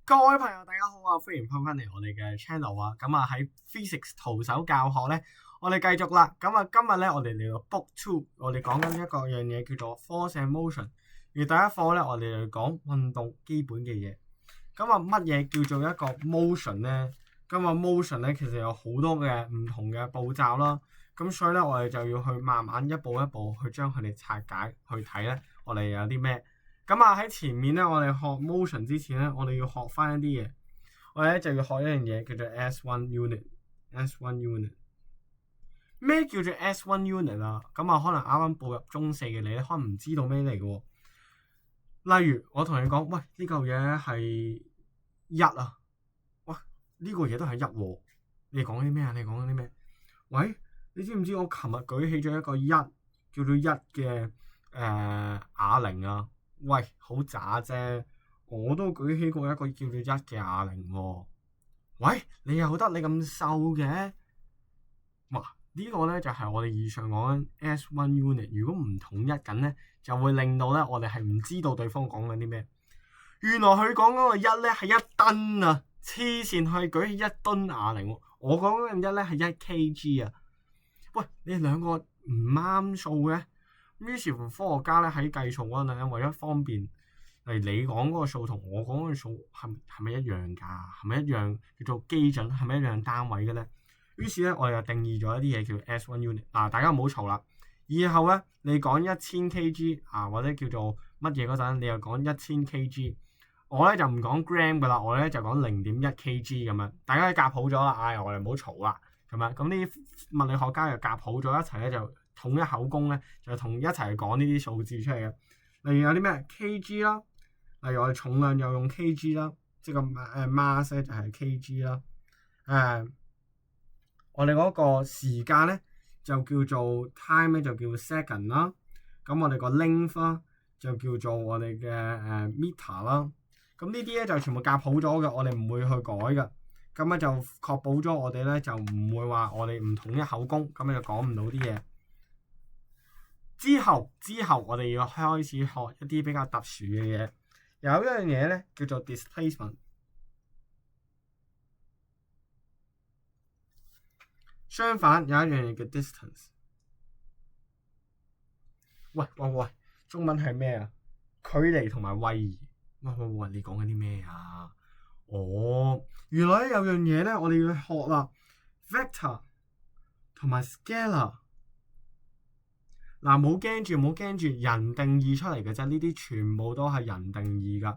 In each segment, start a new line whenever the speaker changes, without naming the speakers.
各位朋友，大家好啊！歡迎翻嚟我哋嘅 channel 啊！咁啊喺 Physics 徒手教學咧，我哋繼續啦。咁啊今日咧，我哋嚟到 Book Two，我哋講緊一個樣嘢叫做 Force and Motion。而第一課咧，我哋嚟講運動基本嘅嘢。咁啊乜嘢叫做一個 motion 咧？咁啊 motion 咧其實有好多嘅唔同嘅步驟啦。咁所以咧，我哋就要去慢慢一步一步去將佢哋拆解去睇咧，我哋有啲咩？咁啊喺前面咧，我哋學 motion 之前咧，我哋要學翻一啲嘢。我哋咧就要學一樣嘢叫做 S1 unit。S1 unit 咩叫做 S1 unit 啊？咁啊，可能啱啱步入中四嘅你咧，可能唔知道咩嚟嘅喎。例如我同你講，喂，呢嚿嘢係一啊，喂，呢個嘢都係一喎。你講啲咩啊？你講啲咩？喂，你知唔知我琴日舉起咗一個一，叫做一嘅啞鈴啊？喂，好渣啫！我都舉起過一個叫做一嘅啞鈴喎。喂，你又得你咁瘦嘅？哇！呢個咧就係我哋以上講緊 S1 unit。如果唔統一緊咧，就會令到咧我哋係唔知道對方講緊啲咩。原來佢講嗰個一咧係一噸啊！黐線，佢舉起1噸啞鈴喎。我講緊一咧係1kg啊！喂，你哋兩個唔啱數嘅。於是乎，科學家咧喺計數嗰陣咧，為咗方便，例如你講嗰個數同我講嗰個數係咪一樣㗎？係咪一樣叫做基準？係咪一樣單位嘅咧？於是咧，我哋就定義咗一啲嘢叫 S1 unit。嗱，大家唔好嘈啦。以後咧，你講1000kg 啊，或者叫做乜嘢嗰陣，你又講1000kg。我咧就唔講 gram 㗎啦，我咧就講0.1kg 咁樣。大家夾好咗啦，我哋唔好嘈啦。咁樣咁呢啲物理學家又夾好咗一齊咧，就統一口供咧，就同一齊講呢啲數字出嚟嘅。例如有啲咩 kg 啦，例如我哋重量又用 kg 啦，即係個mass 咧就係 kg 啦。我哋嗰個時間咧就叫做 time 咧就叫 second 啦。咁我哋個 length 啦就叫做我哋嘅meter 啦。咁呢啲咧就全部夾好咗嘅，我哋唔會去改嘅。咁咧就確保咗我哋咧就唔會話我哋唔統一口供，咁就講唔到啲嘢。之後我哋要開始學一啲比較特殊嘅嘢。有一樣嘢咧叫做 displacement。相反有一樣嘢叫 distance。喂，中文係咩啊？距離同埋位移。喂，你講緊啲咩啊？原來有樣嘢咧，我哋要學啦 vector 同埋 scalar。嗱，冇驚住，人定義出嚟嘅啫，呢啲全部都係人定義㗎。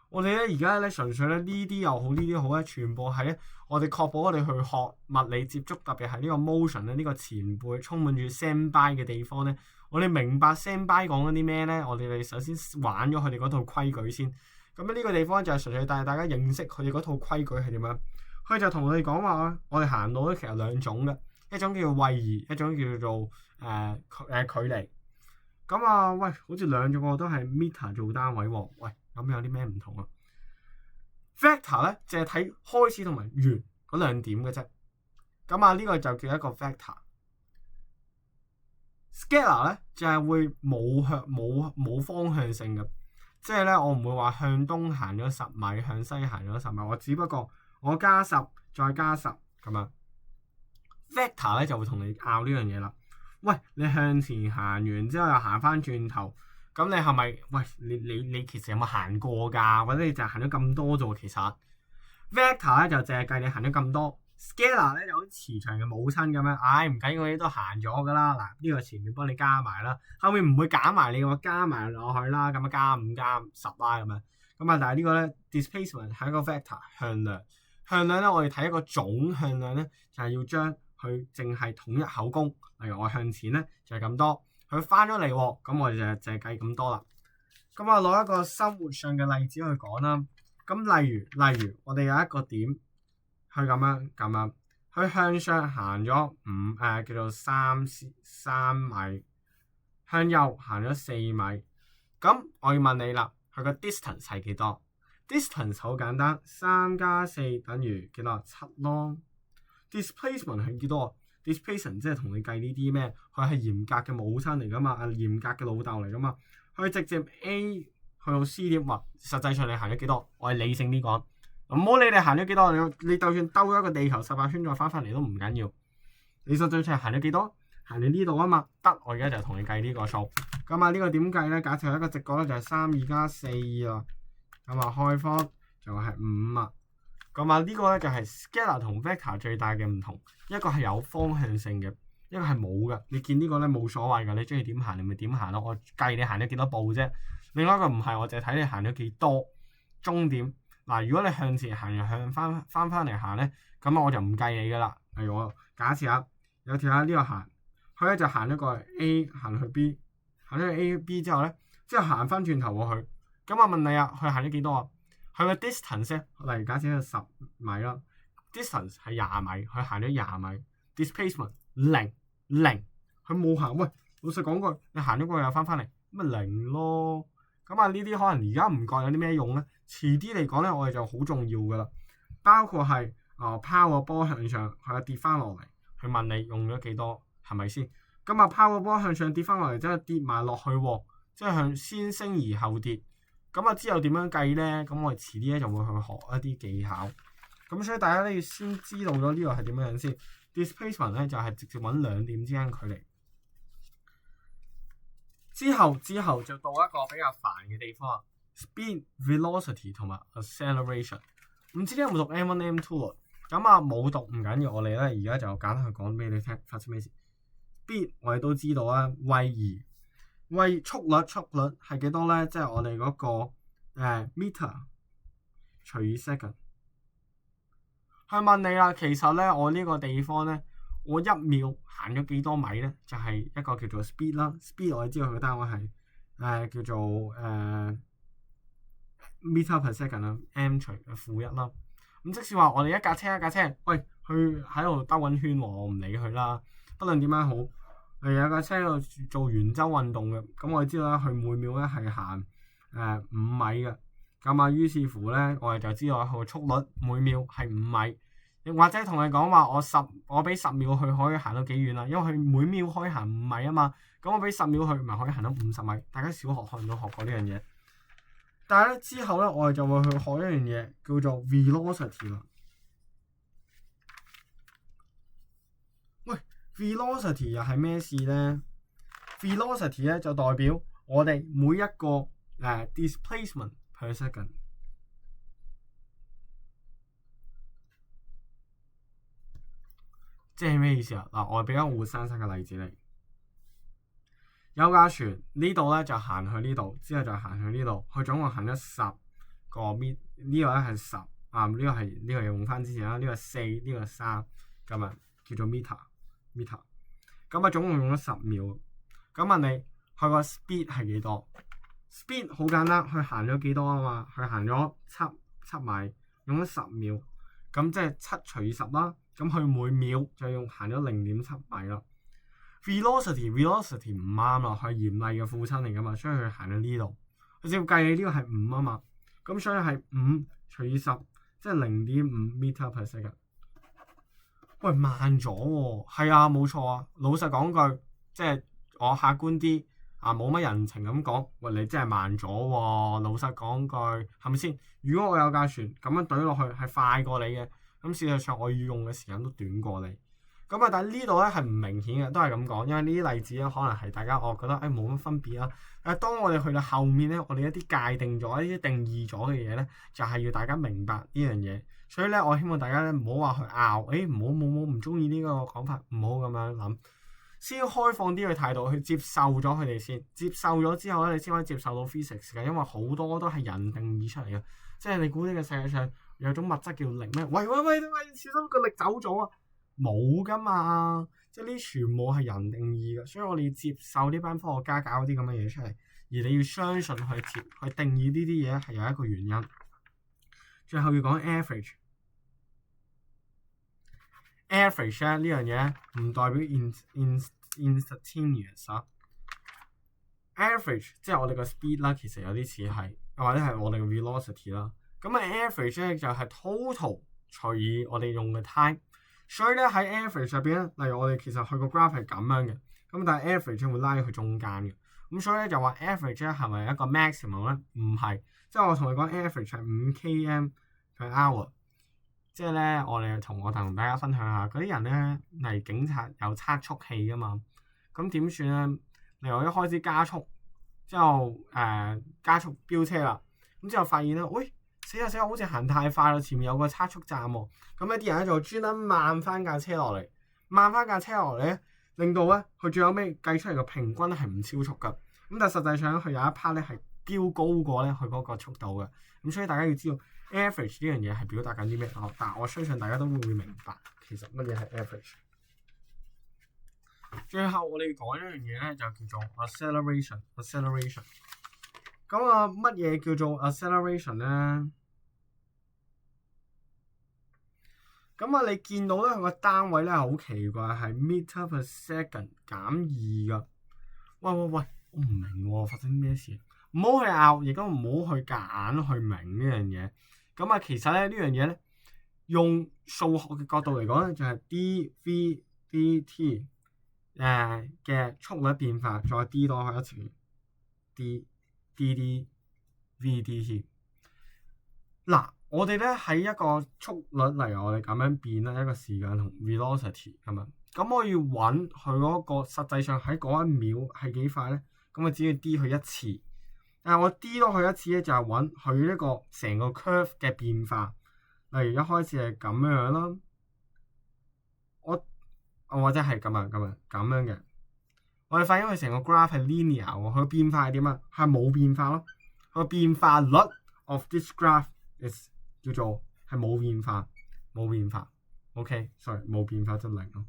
我哋咧而家咧純粹咧呢啲又好，呢啲好咧，全部係咧我哋確保我哋去學物理接觸，特別係呢個 motion 咧呢個前輩充滿住 standby 嘅地方咧，我哋明白 standby 講緊啲咩咧？我哋首先玩咗佢哋嗰套規矩先。咁呢個地方就係純粹帶大家認識佢哋嗰套規矩係點樣。佢就同我哋講話，我哋行路咧其實兩種嘅，一種叫做位移，一種叫做距離。咁啊，喂，好似兩種個都係 meter 做單位喎。喂，咁有啲咩唔同啊 ？vector 咧就係睇開始同埋完嗰兩點嘅啫。咁啊，呢個就叫一個 vector。scalar 咧就係會冇方向性嘅，即係咧我唔會話向東行咗10米，向西行咗10米，我只不過我加10再加10咁樣。vector 咧就會同你拗呢樣嘢啦。喂，你向前行完之後又行翻轉頭，咁你係咪？喂，你其實有冇行過㗎？或者你就行咗咁多啫喎？其實 vector 咧就淨係計你行咗咁多 scalar 咧就好似磁場嘅母親咁樣，唔緊要，嗰啲都行咗㗎啦。嗱，呢個前面幫你加埋啦，後面唔會減埋你，我加埋落去啦，咁啊加5加10啦咁樣。咁啊，但係呢個咧 displacement 係一個 vector 向量。向量咧，我哋睇一個總向量咧，就係要將佢淨係統一口供。例如我向前咧就係咁多，佢翻咗嚟喎，咁我哋就係計咁多啦。咁我攞一個生活上嘅例子去講啦。咁例如我哋有一個點，佢咁樣，佢向上行咗叫做3米，向右行咗4米。咁我要問你啦，佢個 distance 係幾多？distance 好簡單，3加4等於幾多？7咯。displacement 係幾多？displacement 即係同你計呢啲咩？佢係嚴格嘅母親嚟噶嘛，嚴格嘅老豆嚟噶嘛。佢直接去到 C 點，話實際上你行咗幾多？我係理性啲講，唔好理你行咗幾多，你就算兜咗一個地球18圈再翻返嚟都唔緊要。你實際上行咗幾多？行到呢度啊嘛，得，我而家就同你計呢個數。咁啊，呢個點計咧？假設一個直角咧就係3 2加4啊，咁啊開方就係5啊。咁啊呢個咧就係 scalar 同 vector 最大嘅唔同，一個係有方向性嘅，一個係冇嘅。你見呢個咧冇所謂㗎，你中意點行你咪點行咯，我計你行咗幾多步啫。另外一個唔係，我就係睇你行咗幾多終點。嗱，如果你向前行又向翻嚟行咧，咁我就唔計你㗎啦。例如我假設下有條喺呢度行。佢咧就行咗過去 A， 行去 B， 行咗去 A、B 之後咧，之後行翻轉頭過去。咁我問你啊，佢行咗幾多啊？佢嘅 distance 咧，例如假設係10米啦 ，distance 係20米，佢行咗20米 ，displacement 0，佢冇行。喂，老實講句，你行咗過去又翻嚟，咁咪0咯。咁啊，呢啲可能而家唔覺有啲咩用咧，遲啲嚟講咧，我哋就好重要噶啦。包括係拋個波向上，佢又跌翻落嚟，佢問你用咗幾多？係咪先？咁啊，拋個波向上跌翻落嚟，真係跌埋落去喎，即係向先升而後跌。咁啊，之後點樣計咧？咁我哋遲啲咧就會去學一啲技巧。咁所以大家咧要先知道咗呢個係點樣先。Displacement 咧就係直接揾兩點之間距離。之後就到一個比較煩嘅地方 ，speed、velocity 同埋 acceleration。唔知你有冇讀 M1、M2 啊？咁啊冇讀唔緊要，我哋咧而家就簡單去講俾你聽發生咩事。Speed 我哋都知道啦，位移速率係幾多咧？即係我哋嗰個meter 除以 second。去問你啦，其實咧我呢個地方咧，我1秒行咗幾多米咧？就係一個叫做 speed 啦。speed 我哋知道佢嘅單位係叫做meter per second 啦 ，m 除-1啦。咁即使話我哋一架車，喂，佢喺度兜緊圈喎，我唔理佢啦。不論點樣好，有架車喺度做圓周運動嘅，咁我哋知道啦，佢每秒咧係行5米嘅。咁啊，於是乎咧，我哋就知道佢速率每秒係5米。亦或者同你講話，我俾10秒佢可以行到幾遠啦？因為佢每秒可以行5米啊嘛。咁我俾10秒佢，咪可以行到50米。大家小學可能都學過呢樣嘢。但係咧之後咧，我哋就會去學一樣嘢叫做 velocity 啦。喂 velocity 又係咩事咧 ？velocity 咧就代表我哋每一個displacement per second。即係咩意思啊？嗱，我俾一個活生生嘅例子你。有架船呢度咧就行去呢度，之後就行去呢度，佢總共行咗10個米。呢個咧係10啊，呢個用翻之前啦，呢個4，呢個3，咁啊叫做 meter。咁啊總共用咗10秒。咁問你佢個 speed 係幾多 ？speed 好簡單，佢行咗幾多啊嘛？佢行咗7米，用咗10秒，咁即係7除以10啦。咁佢每秒就用行咗0.7米啦。velocity 唔啱啦，佢係嚴厲嘅父親嚟噶嘛，所以佢行到呢度。佢照計你呢個係5啊嘛，咁所以係5除以10，即係0.5 meter per second。喂，慢咗喎，係啊，冇錯啊。老實講句，即係我客觀啲啊，冇乜人情咁講。喂，你真係慢咗喎。老實講句，係咪先？如果我有架船咁樣懟落去係快過你嘅，咁事實上我要用嘅時間都短過你。咁啊，但係呢度咧係唔明顯嘅，都係咁講，因為呢啲例子咧可能係大家覺得冇乜分別啦。但係當我哋去到後面咧，我哋一啲界定咗、一啲定義咗嘅嘢咧，就係要大家明白呢樣嘢。所以咧，我希望大家咧唔好話去拗，唔中意呢個講法，唔好咁樣諗，先開放啲嘅態度去接受咗佢哋先。接受咗之後咧，你先可以接受到 physics 嘅，因為好多都係人定義出嚟嘅。即係你估呢個世界上有種物質叫力咩？喂，小心個力走咗啊！冇噶嘛，即係呢全部係人定義嘅，所以我哋要接受呢班科學家搞啲咁嘅嘢出嚟，而你要相信去定義呢啲嘢係有一個原因。最後要講 average 咧，呢樣嘢唔代表 instantaneous 啊。average 即係我哋個 speed 啦，其實有啲似係或者係我哋嘅 velocity 啦。咁啊 average 咧就係 total 除以我哋用嘅 time。所以咧喺 average 入邊咧，例如我哋其實佢個 graph 係咁樣嘅，咁但係 average 會拉去中間嘅。咁所以咧就話 average 咧係咪一個 maximum 咧？唔係，即係我同你講 average 係5 km/h。即係咧，我同大家分享下，嗰啲人咧嚟警察有測速器噶嘛，咁點算咧？例如我一開始加速，之後加速飆車啦，咁之後發現咧，喂死啊，好似行太快啦，前面有個測速站喎，咁咧啲人咧就專登慢翻架車落嚟，咧，令到咧佢最後尾計出嚟個平均係唔超速噶，咁但係實際上佢有一 part 咧係飆高過咧佢嗰個速度嘅，咁所以大家要知道 average 呢樣嘢係表達緊啲咩？但係我相信大家都會明白其實乜嘢係 average。最後我哋講一樣嘢咧，就叫做 acceleration。咁啊，乜嘢叫做 acceleration 咧？咁啊，你見到咧佢個單位咧好奇怪，係 meter per second 減2噶。喂，我唔明喎，發生咩事？唔好去拗，亦都唔好去夾硬去明呢樣嘢。咁啊，其實咧呢樣嘢咧，用數學嘅角度嚟講咧，就係 dv dt 嘅速率變化，再 d 多佢一次 dd v dt。嗱，我哋咧喺一個速率，例如我哋咁樣變啦，一個時間同 velocity 咁樣。咁我要揾佢嗰個實際上喺嗰一秒係幾快咧？咁我只要 d 佢一次。但係我 d 多佢一次咧，就係揾佢一個成個 curve 嘅變化。例如一開始係咁樣啦，或者係咁樣嘅。我哋發現佢成個 graph 係 linear 喎，佢變化係點啊？係冇變化咯。佢變化率 of this graph is 叫做係冇變化。OK，sorry， 冇變化即係0咯。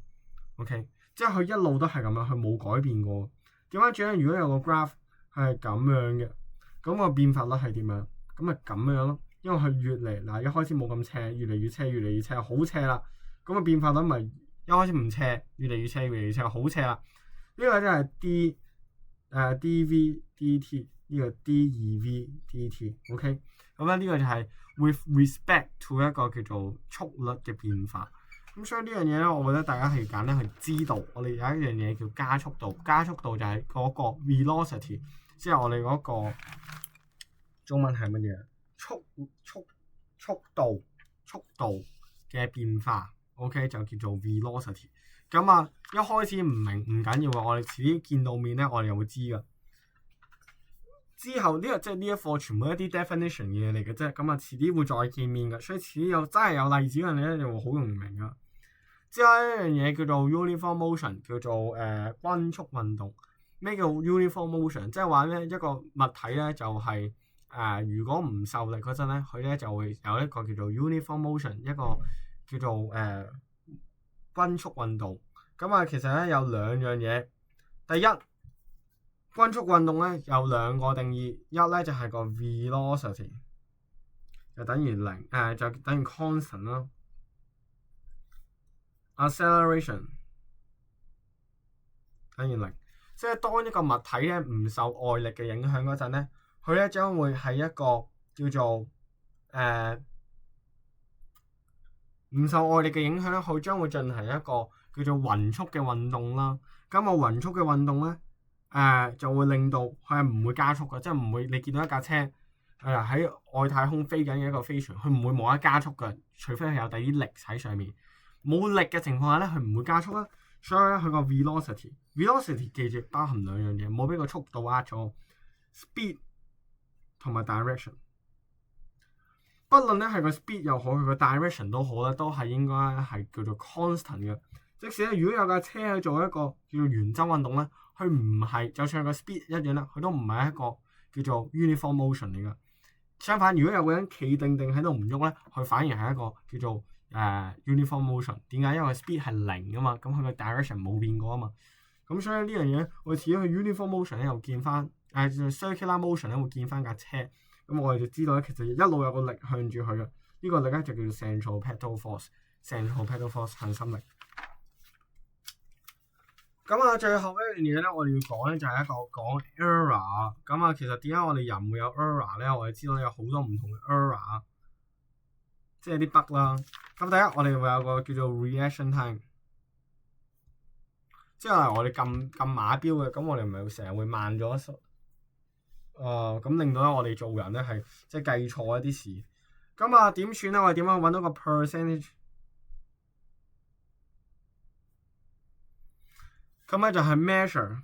OK， 即係佢一路都係咁樣，佢冇改變過。點解最緊？如果有個 graph 係咁樣嘅，咁個變化率係點樣？咁咪咁樣咯。因為佢越嚟嗱，一開始冇咁斜，越嚟越斜，好斜啦。咁個變化率咪一開始唔斜，越嚟越斜，好斜啦。呢個真係 dv dt， 呢個 d2v dt。OK， 咁咧呢個就係 with respect to 一個叫做速率嘅變化。咁所以呢樣嘢咧，我覺得大家係簡單去知道，我哋有一樣嘢叫加速度。加速度就係嗰個 velocity， 即係我哋嗰個中文係乜嘢？速度嘅變化。OK， 就叫做 velocity。咁啊，一開始唔明唔緊要啊，我哋遲啲見到面咧，我哋又會知噶。之後呢個即係呢一課全部一啲 definition 嘢嚟嘅啫。咁啊，遲啲會再見面噶，所以遲啲真係有例子嘅你咧，就會好容易明噶。之後一樣嘢叫做 uniform motion， 叫做均速運動。咩叫 uniform motion？ 即係話咧，一個物體咧就係如果唔受力嗰陣咧，佢咧就會有一個叫做 uniform motion， 一個叫做均速運動。咁啊，其實咧有兩樣嘢。第一，均速運動咧有兩個定義，一咧就係個 velocity 就等於0，就等於 constant 啦。acceleration 等於0，即係當一個物體咧唔受外力嘅影響嗰陣咧，佢咧將會係一個叫做唔受外力嘅影響咧，佢將會進行一個叫做匀速嘅運動啦。咁個匀速嘅運動咧，就會令到佢係唔會加速嘅，即係唔會你見到一架車喺外太空飛緊嘅一個飛船，佢唔會冇得加速嘅，除非係有第啲力喺上面。冇力嘅情況下咧，佢唔會加速啦。所以咧，佢個 velocity 記住包含兩樣嘢，唔好俾個速度呃咗 speed 同埋 direction。不論咧係個 speed 又好，佢個 direction 都好咧，都係應該係叫做 constant 嘅。即使咧，如果有架車去做一個叫做圓周運動咧，佢唔係，就算係個 speed 一樣啦，佢都唔係一個叫做 uniform motion 嚟噶。相反，如果有個人企定喺度唔喐咧，佢反而係一個叫做uniform motion。點解？因為 speed 係0啊嘛，咁佢個 direction 冇變過啊嘛。咁所以呢樣嘢，我哋似咗去 uniform motion 咧，又見翻circular motion 咧，會見翻架車。咁我哋就知道咧，其實一路有個力向住佢嘅，呢個力咧就叫做 centripetal force，centripetal force 向心力。咁啊，最後一樣嘢咧，我哋要講咧就係一個講 error。咁啊，其實點解我哋人會有 error 咧？我哋知道有好多唔同嘅 error， 即係啲 bug 啦。咁第一，我哋會有個叫做 reaction time，即係例如我哋撳碼錶嘅，咁我哋唔係成日會慢咗咁令到咧我哋做人咧係即係計錯一啲事。咁啊點算咧？我哋點樣揾到個 percentage？ 咁咧就係 measure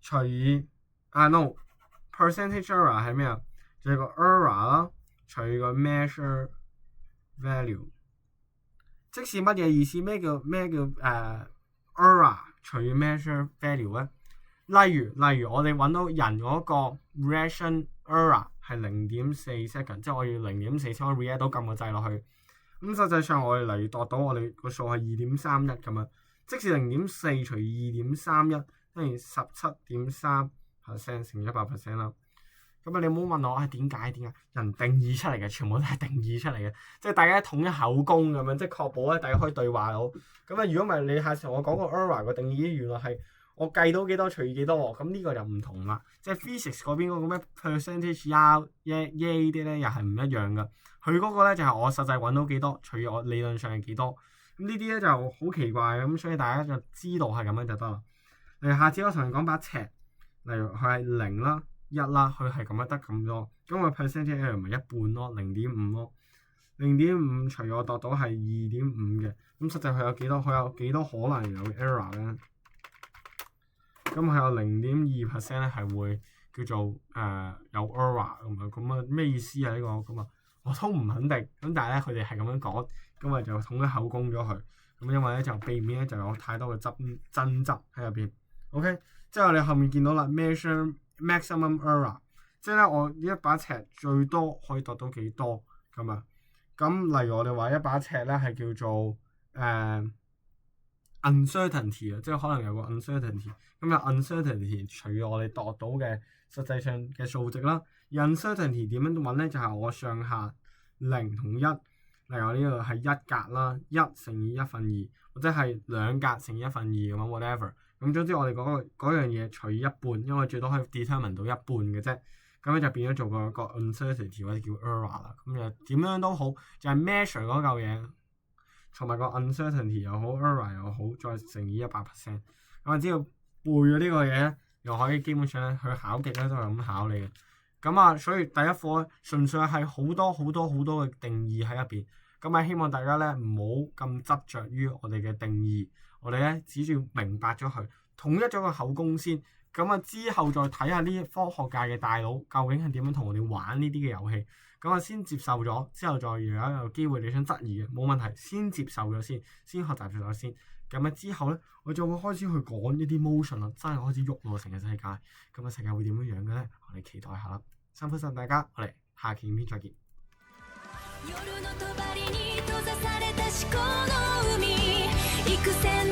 除以percentage error 係咩啊？就係個 error 啦，除以個 measure value。即是乜嘢意思？咩叫error 除以 measure value 咧？例如我哋揾到人嗰個 reaction error 係0.4 second， 即係我要0.4先可以 react 到撳個掣落去。咁實際上我哋嚟度到我哋個數係2.31咁樣，即是0.4除以2.31等於17.3% 乘 100% 啦。咁啊，你唔好問我點解人定義出嚟嘅，全部都係定義出嚟嘅，即係大家統一口供咁樣，即係確保咧大家可以對話到。咁啊，如果唔係你下次我講個 error 個定義，原來係我計到幾多除以幾多喎，咁呢個就唔同啦。即係 physics 嗰邊嗰個咩 percentage y 啲咧，又係唔一樣噶。佢嗰個咧就係我實際揾到幾多除以我理論上係幾多。咁呢啲咧就好奇怪咁，所以大家就知道係咁樣就得啦。例如下次我同你講把尺，例如佢係0啦、1啦，佢係咁樣得咁多，咁個 percentage error 咪一半咯，0.5咯，0.5除我度到係2.5嘅，咁實際佢有幾多？佢有幾多可能有 error 咧？咁佢有0.2% 咧係會叫做有 error 咁啊咩意思啊？呢個咁啊我都唔肯定，咁但係咧佢哋係咁樣講，咁啊就統一口供咗佢，咁因為咧就避免咧就有太多嘅爭執喺入邊。OK， 即係我哋後面見到啦 ，measure maximum error， 即係咧我呢一把尺最多可以度到幾多咁啊？咁例如我哋話一把尺咧係叫做uncertainty 啊，即係可能有個 uncertainty， 咁有 uncertainty 除咗我哋度到嘅實際上嘅數值啦，而 uncertainty 點樣揾咧？就係我上下0同1，例如我呢個係1格啦，1乘以1/2，或者係2格乘以1/2咁樣 whatever。咁總之我哋嗰樣嘢除以一半，因為最多可以 determine 到一半嘅啫，咁咧就變咗做個 uncertainty 或者叫 error 啦。咁又點樣都好，就係 measure 嗰嚿嘢，同埋個 uncertainty 又好 error 又好，再乘以 100%。咁只要背咗呢個嘢咧，又可以基本上咧去考極咧都係咁考你嘅。咁啊，所以第一課咧純粹係好多嘅定義喺入邊。咁啊，希望大家咧唔好咁執着於我哋嘅定義。我哋咧只要明白咗佢，統一咗個口供先，咁啊之後再睇下呢啲科學界嘅大佬究竟係點樣同我哋玩呢啲嘅遊戲，咁啊先接受咗，之後再如果有機會你想質疑嘅，冇問題，先接受咗先學習咗先，咁啊之後咧我就會開始去講呢啲 motion 啦，真係開始喐咯成個世界，咁啊世界會點樣樣嘅咧？我哋期待下啦，辛苦晒大家，我哋下期影片再見。夜の帳に閉ざされた思考の海幾千